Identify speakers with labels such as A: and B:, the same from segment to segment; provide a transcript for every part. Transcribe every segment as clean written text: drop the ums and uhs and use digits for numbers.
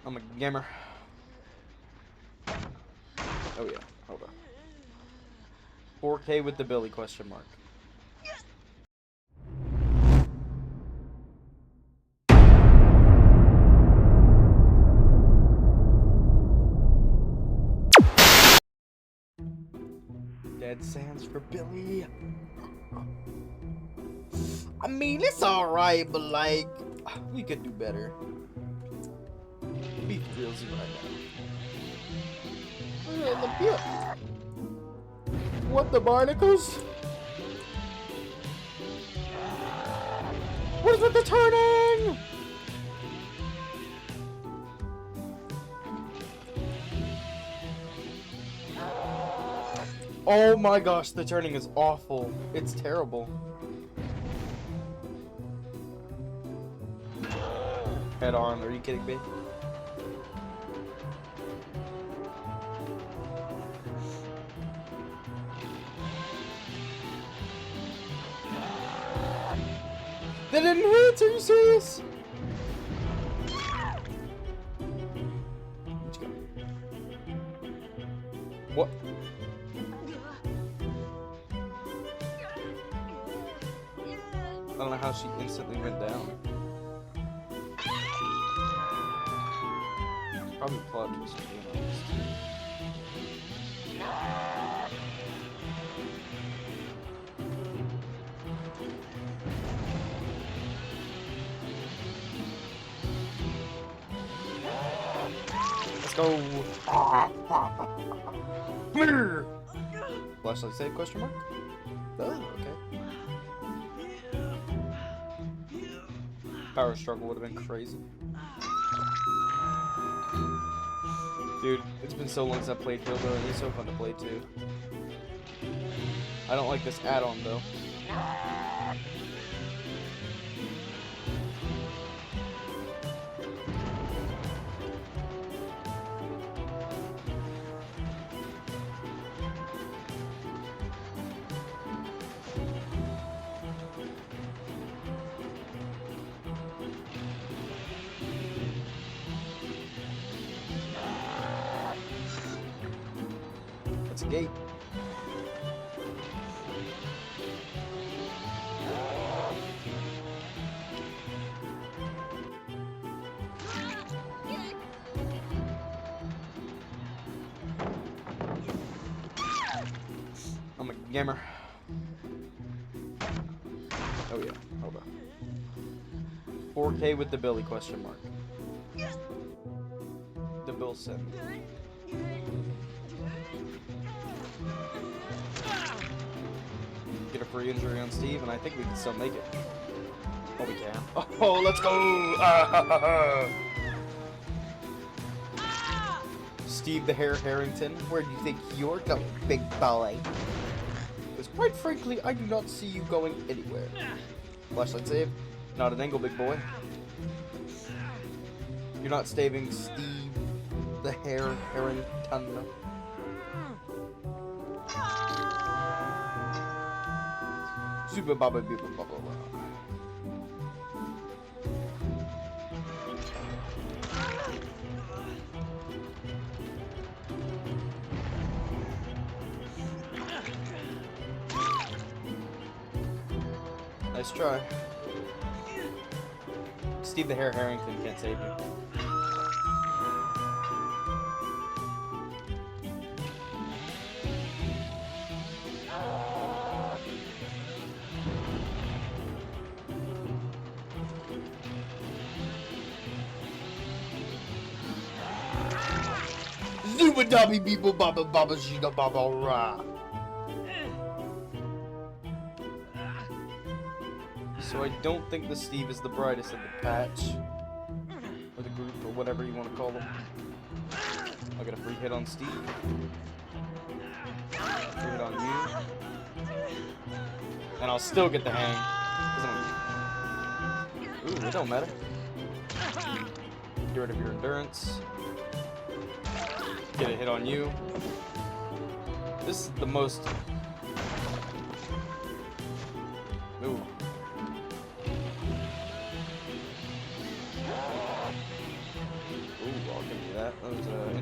A: I'm a gamer. Oh yeah, hold on. 4K with the Billy question mark. Dead Sands for Billy. I mean, it's alright, but like, we could do better. Be realsy right now. What the barnacles? What is with the turning? Oh my gosh, the turning is awful. It's terrible. Head on, are you kidding me? They didn't hit, are you serious? Let's go. What? I don't know how she instantly went down. Probably plot twist, to be honest. Let's go. Flashlight save question mark? Oh, okay. Power struggle would have been crazy. Dude, it's been so long since I played Dildo, and he's so fun to play too. I don't like this add-on though. It's a gate. I'm a gamer. Oh yeah, hold on. 4K with the Billy question mark. The Bill said. Get a free injury on Steve, and I think we can still make it. Oh, we can. Oh, let's go! Steve the Hare Harrington, where do you think you're going, big boy? Because quite frankly, I do not see you going anywhere. Flashlight save. Not an angle, big boy. You're not staving Steve the Hare Harrington. Super Baba Baba Baba. Nice try. Steve the Hare Harrington can't save you. Zuba Dobby Beeble Baba Baba Giga Baba Ra. So I don't think the Steve is the brightest of the patch. Or the group, or whatever you want to call them. I'll get a free hit on Steve. Free hit on you. And I'll still get the hang. Ooh, it don't matter. Get rid of your endurance. Get a hit on you. This is the most... Ooh. Ooh, I'll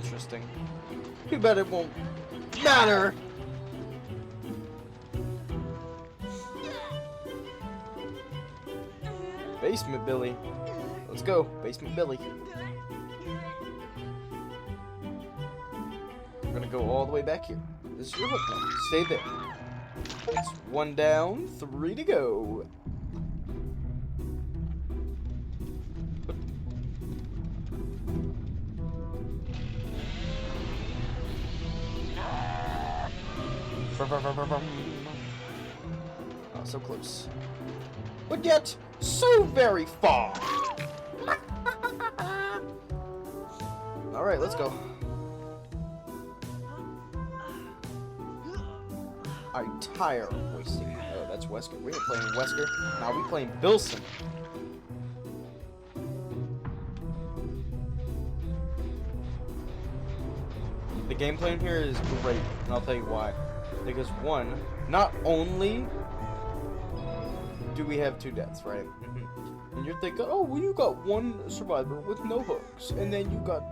A: interesting. Too bad it won't matter. Basement Billy. Let's go, Basement Billy. We're gonna go all the way back here. This is your hook now. Stay there. It's 1 down, 3 to go. Oh, so close. But yet, so very far. Alright, let's go. I'm tired of wasting. Oh, that's Wesker. We ain't playing Wesker. Now we playing Bilson. The gameplay in here is great, and I'll tell you why. Because one, not only do we have 2 deaths, right? And you're thinking, oh, well, you got 1 survivor with no hooks, and then you got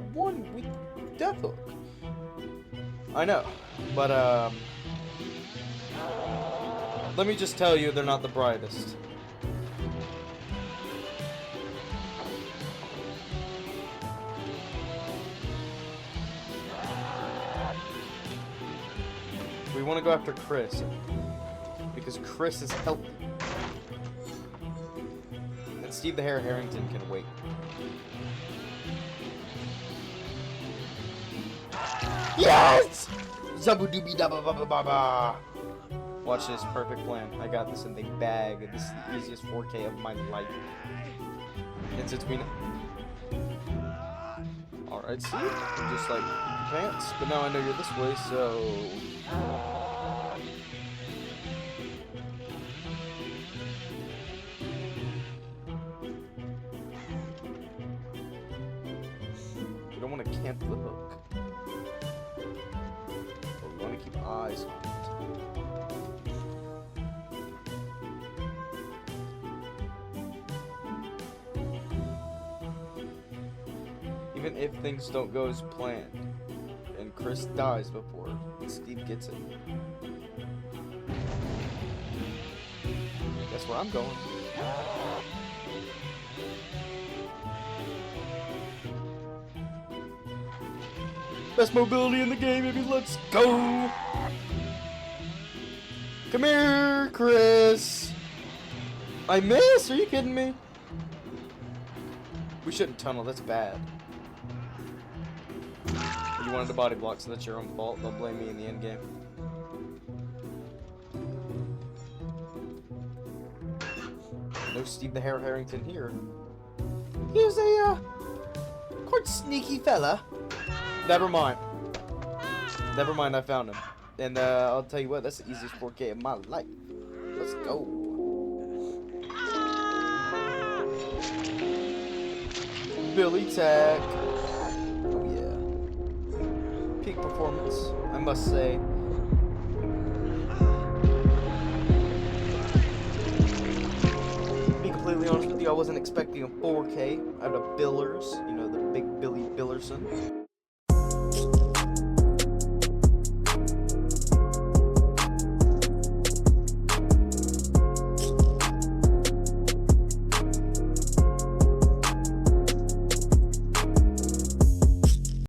A: 1 with death hook. I know, but let me just tell you, they're not the brightest. We want to go after Chris, because Chris is healthy. And Steve the Hare Harrington can wait. Yes! Zabudooby dabba baba baba. Watch this perfect plan. I got this in the bag. This is the easiest 4K of my life. And since we know. Alright, Steve. Just like your pants. But now I know you're this way, so. We don't want to camp the hook. But we want to keep eyes on it. Even if things don't go as planned, and Chris dies before Steve gets it. Guess where I'm going. Best mobility in the game, baby. Let's go. Come here, Chris. I missed. Are you kidding me? We shouldn't tunnel. That's bad. You wanted a body block, so that's your own fault. Don't blame me in the end game. No Steve the Hare Harrington here. He was a quite sneaky fella. Never mind. Never mind, I found him. And I'll tell you what, that's the easiest 4K of my life. Let's go. Billy Tack. Oh yeah. Peak performance, I must say. To be completely honest with you, I wasn't expecting a 4K out of Billers. You know, the big Billy Billerson.